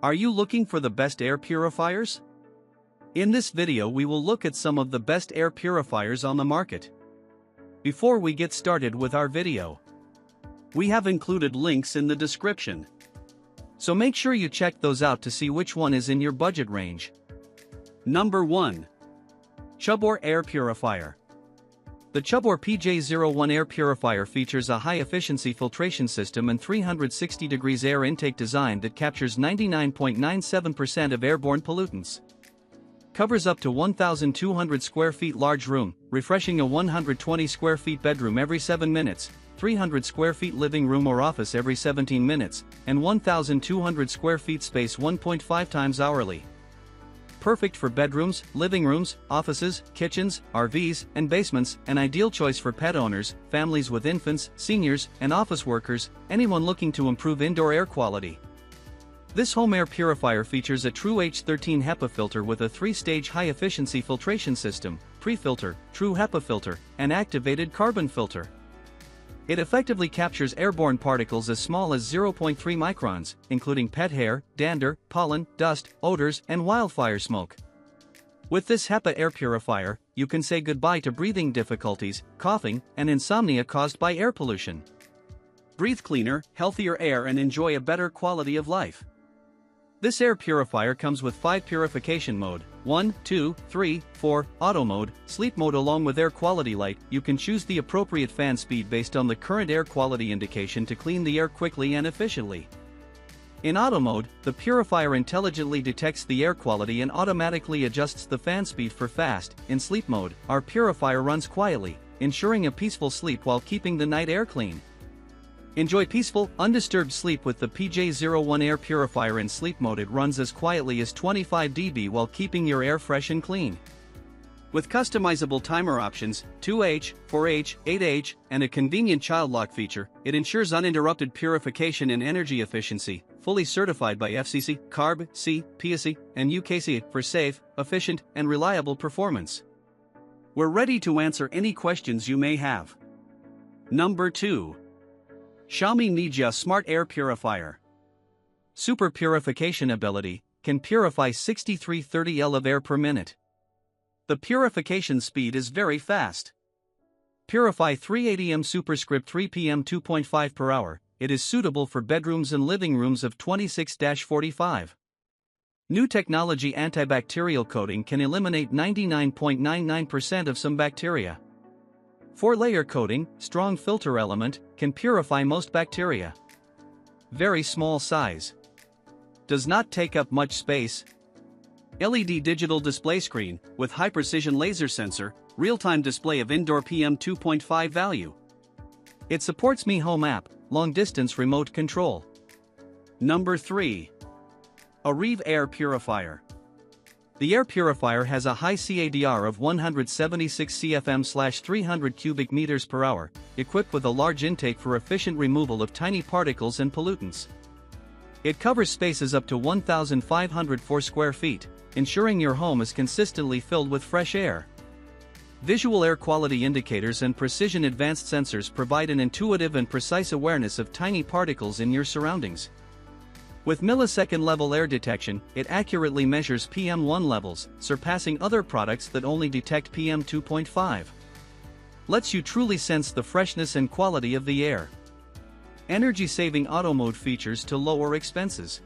Are you looking for the best air purifiers? In this video we will look at some of the best air purifiers on the market. Before we get started with our video, we have included links in the description. So make sure you check those out to see which one is in your budget range. Number 1. Chuboor Air Purifier. The Chuboor PJ01 Air Purifier features a high-efficiency filtration system and 360 degrees air intake design that captures 99.97% of airborne pollutants. Covers up to 1,200 square feet large room, refreshing a 120 square feet bedroom every 7 minutes, 300 square feet living room or office every 17 minutes, and 1,200 square feet space 1.5 times hourly. Perfect for bedrooms, living rooms, offices, kitchens, RVs, and basements, an ideal choice for pet owners, families with infants, seniors, and office workers, anyone looking to improve indoor air quality. This home air purifier features a true H13 HEPA filter with a 3-stage high-efficiency filtration system, pre-filter, true HEPA filter, and activated carbon filter. It effectively captures airborne particles as small as 0.3 microns, including pet hair, dander, pollen, dust, odors, and wildfire smoke. With this HEPA air purifier, you can say goodbye to breathing difficulties, coughing, and insomnia caused by air pollution. Breathe cleaner, healthier air and enjoy a better quality of life. This air purifier comes with 5 purification mode, 1, 2, 3, 4, auto mode, sleep mode along with air quality light. You can choose the appropriate fan speed based on the current air quality indication to clean the air quickly and efficiently. In auto mode, the purifier intelligently detects the air quality and automatically adjusts the fan speed for fast. In sleep mode, our purifier runs quietly, ensuring a peaceful sleep while keeping the night air clean. Enjoy peaceful, undisturbed sleep with the PJ01 Air Purifier in sleep mode. It runs as quietly as 25 dB while keeping your air fresh and clean. With customizable timer options, 2H, 4H, 8H, and a convenient child lock feature, it ensures uninterrupted purification and energy efficiency, fully certified by FCC, CARB, C, PSC, and UKC for safe, efficient, and reliable performance. We're ready to answer any questions you may have. Number 2. XIAOMI MIJIA Smart Air Purifier. Super purification ability, can purify 6330 L of air per minute. The purification speed is very fast. Purify 380 m superscript 3 pm 2.5 per hour. It is suitable for bedrooms and living rooms of 26-45. New technology antibacterial coating can eliminate 99.99% of some bacteria. 4-layer coating, strong filter element, can purify most bacteria. Very small size. Does not take up much space. LED digital display screen, with high-precision laser sensor, real-time display of indoor PM 2.5 value. It supports Mi Home app, long-distance remote control. Number 3. AROEVE Air Purifier. The air purifier has a high CADR of 176 CFM/300 cubic meters per hour, equipped with a large intake for efficient removal of tiny particles and pollutants. It covers spaces up to 1,504 square feet, ensuring your home is consistently filled with fresh air. Visual air quality indicators and precision advanced sensors provide an intuitive and precise awareness of tiny particles in your surroundings. With millisecond-level air detection, it accurately measures PM1 levels, surpassing other products that only detect PM 2.5. Lets you truly sense the freshness and quality of the air. Energy-saving auto mode features to lower expenses.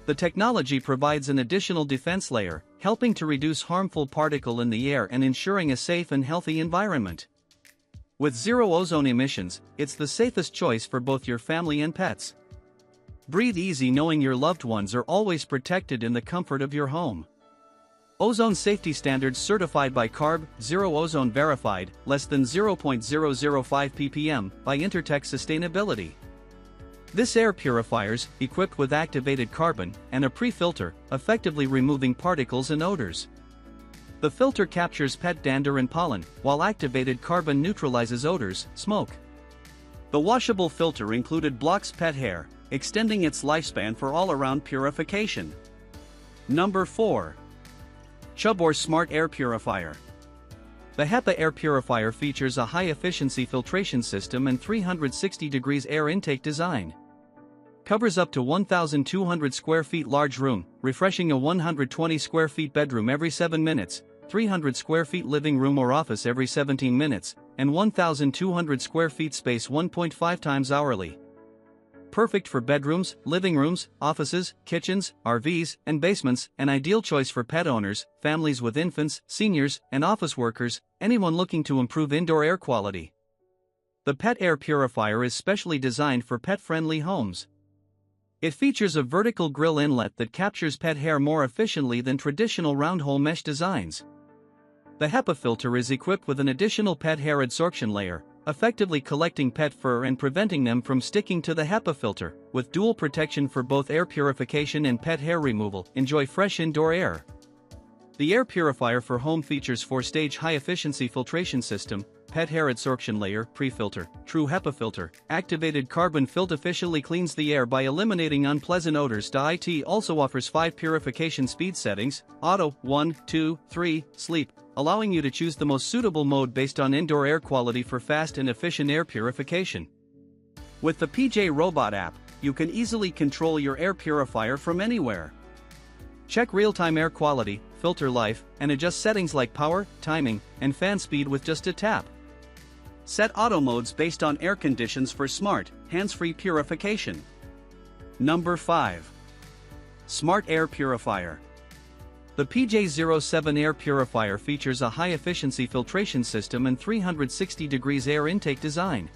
The technology provides an additional defense layer, helping to reduce harmful particle in the air and ensuring a safe and healthy environment. With zero ozone emissions, it's the safest choice for both your family and pets. Breathe easy knowing your loved ones are always protected in the comfort of your home. Ozone safety standards certified by CARB, Zero Ozone verified, less than 0.005 ppm, by Intertek Sustainability. This air purifiers, equipped with activated carbon and a pre-filter, effectively removing particles and odors. The filter captures pet dander and pollen, while activated carbon neutralizes odors, smoke. The washable filter included blocks pet hair, extending its lifespan for all-around purification. Number 4. Chuboor Smart Air Purifier. The HEPA air purifier features a high-efficiency filtration system and 360 degrees air intake design. covers up to 1,200 square feet large room, refreshing a 120 square feet bedroom every 7 minutes, 300 square feet living room or office every 17 minutes, and 1,200 square feet space 1.5 times hourly. Perfect for bedrooms, living rooms, offices, kitchens, RVs, and basements, an ideal choice for pet owners, families with infants, seniors, and office workers, anyone looking to improve indoor air quality. The Pet Air Purifier is specially designed for pet-friendly homes. It features a vertical grill inlet that captures pet hair more efficiently than traditional round-hole mesh designs. The HEPA filter is equipped with an additional pet hair adsorption layer, effectively collecting pet fur and preventing them from sticking to the HEPA filter. With dual protection for both air purification and pet hair removal, enjoy fresh indoor air. The air purifier for home features 4-stage high-efficiency filtration system, pet hair adsorption layer, pre-filter, true HEPA filter, activated carbon filter efficiently cleans the air by eliminating unpleasant odors. It also offers 5 purification speed settings, auto, 1, 2, 3, sleep, allowing you to choose the most suitable mode based on indoor air quality for fast and efficient air purification. With the PJ Robot app, you can easily control your air purifier from anywhere. Check real-time air quality, filter life, and adjust settings like power, timing, and fan speed with just a tap. Set auto modes based on air conditions for smart, hands-free purification. Number 5. Smart Air Purifier. The PJ07 Air Purifier features a high-efficiency filtration system and 360 degrees air intake design.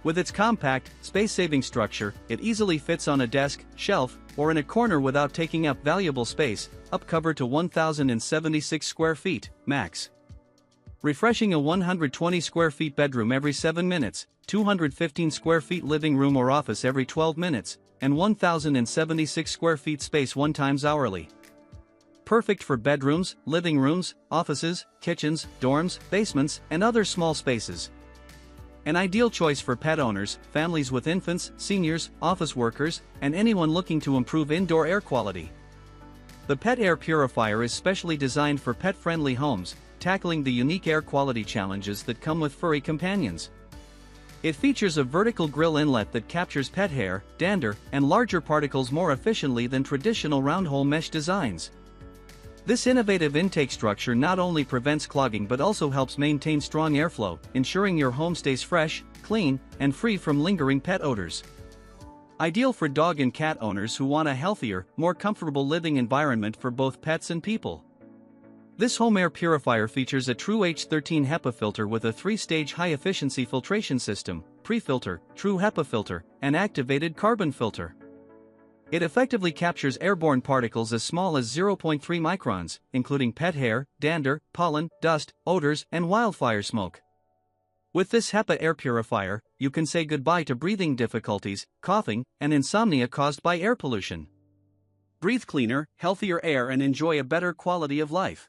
With its compact, space-saving structure, it easily fits on a desk, shelf, or in a corner without taking up valuable space, up cover to 1,076 square feet, max. Refreshing a 120 square feet bedroom every 7 minutes, 215 square feet living room or office every 12 minutes, and 1,076 square feet space 1 times hourly. Perfect for bedrooms, living rooms, offices, kitchens, dorms, basements, and other small spaces. An ideal choice for pet owners, families with infants, seniors, office workers, and anyone looking to improve indoor air quality. The Pet Air Purifier is specially designed for pet-friendly homes, tackling the unique air quality challenges that come with furry companions. It features a vertical grill inlet that captures pet hair, dander, and larger particles more efficiently than traditional round-hole mesh designs. This innovative intake structure not only prevents clogging but also helps maintain strong airflow, ensuring your home stays fresh, clean, and free from lingering pet odors. Ideal for dog and cat owners who want a healthier, more comfortable living environment for both pets and people. This home air purifier features a true H13 HEPA filter with a 3-stage high-efficiency filtration system, pre-filter, true HEPA filter, and activated carbon filter. It effectively captures airborne particles as small as 0.3 microns, including pet hair, dander, pollen, dust, odors, and wildfire smoke. With this HEPA air purifier, you can say goodbye to breathing difficulties, coughing, and insomnia caused by air pollution. Breathe cleaner, healthier air and enjoy a better quality of life.